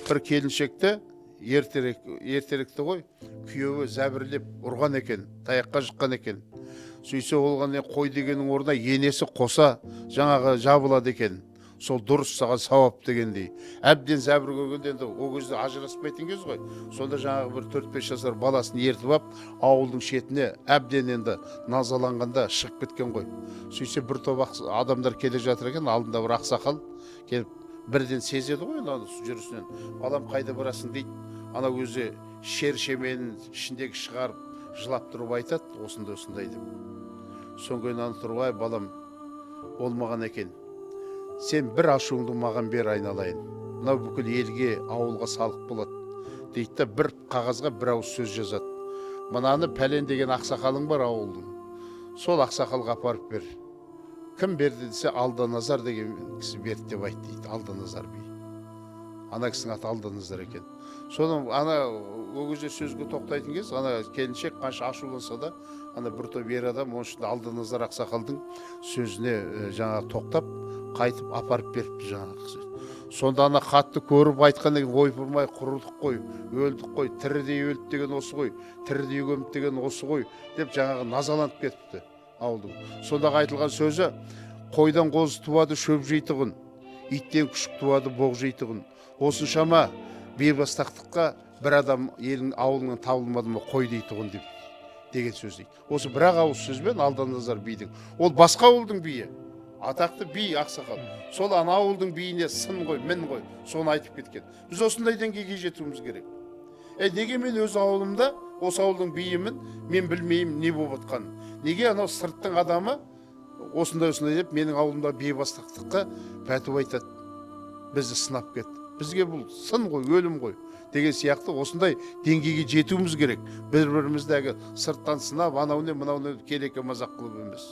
бір келіншекті ертеректі ғой, күйеуі зәбірлеп ұрған екен, таяққа жыққан екен. Сөйсе олған қой дегеннің орнына енесі қоса жаңағы жабылады екен. Сол дұрыс саған сауап дегендей. Әбден зәбір көргенде енді о кезде ажыраспайтын кез ғой. Сонда жаңағы бір 4-5 жасар баласын ертіп ап, ауылдың шетіне әбден енді назаланғанда шығып кеткен ғой. Сөйсе бір топ адамдар келе жатыр екен, алдында бір ақсақал келіп бірден сезеді ғой ана жүрісінен. Балам қайда барасың дейді. Ана өзі шер шеменің ішіндегі шығарып жылап тұрып айтады, осындай деп. Соңғы аны тұрып, ай балам болмаған екен. Сен бір ашуыңды маған бер айналайын. Мынау бүкіл елге, ауылға салық болады. Дейді да бір қағазға бір ауыз сөз жазады. Мынаны пәлен деген ақсақалың бар ауылдың. Сол ақсақалға апарып бер. Кім берді десе Алданазар деген кісі берді деп айт дейді. Алданазар би. Ана кісінің аты Алданазар екен. Содан ана о кезде сөзге тоқтайтын кез, ана келіншек қанша ашуланса да, ана бір топ ер адам оның ішінде Алданазар ақсақалдың сөзіне жаңа тоқтап, қайтып апарып беріпті жаңағы сөз. Сонда ана қатты көріп айтқан екен, ойпырмай құрыдық қой, өлдік қой, тірідей өлді деген осы ғой, тірідей көмді деген осы ғой деп жаңағы назаланып кетіпті ауылдың. Сондағы айтылған сөзі, қойдан қозы туады шөп жейтұғын, иттен күшік туады боқ жейтұғын. Осыншама бейбастақтыққа бір адам елдің ауылынан табылмады ма қой дейтұғын деген сөз дейді. Осы бір-ақ ауыз сөзбен Алданазар бидің. Ол басқа ауылдың биі. Атақты би ақсақал. Сол ана ауылдың биіне сын ғой, мін ғой, соны айтып кеткен. Біз осындай деңгейге жетуіміз керек. Неге мен өз ауылымда, осы ауылдың биімін, мен білмеймін не болып отқанын. Неге анау сырттың адамы осындай деп менің ауылымда бейбастақтыққа пәтуа айтады. Бізді сынап кетті. Бізге бұл сын ғой, өлім ғой деген сияқты осындай деңгейге жетуіміз керек. Бір-біріміздегі сырттан сынап, анау не мынау не келеке мазақ қылып емес.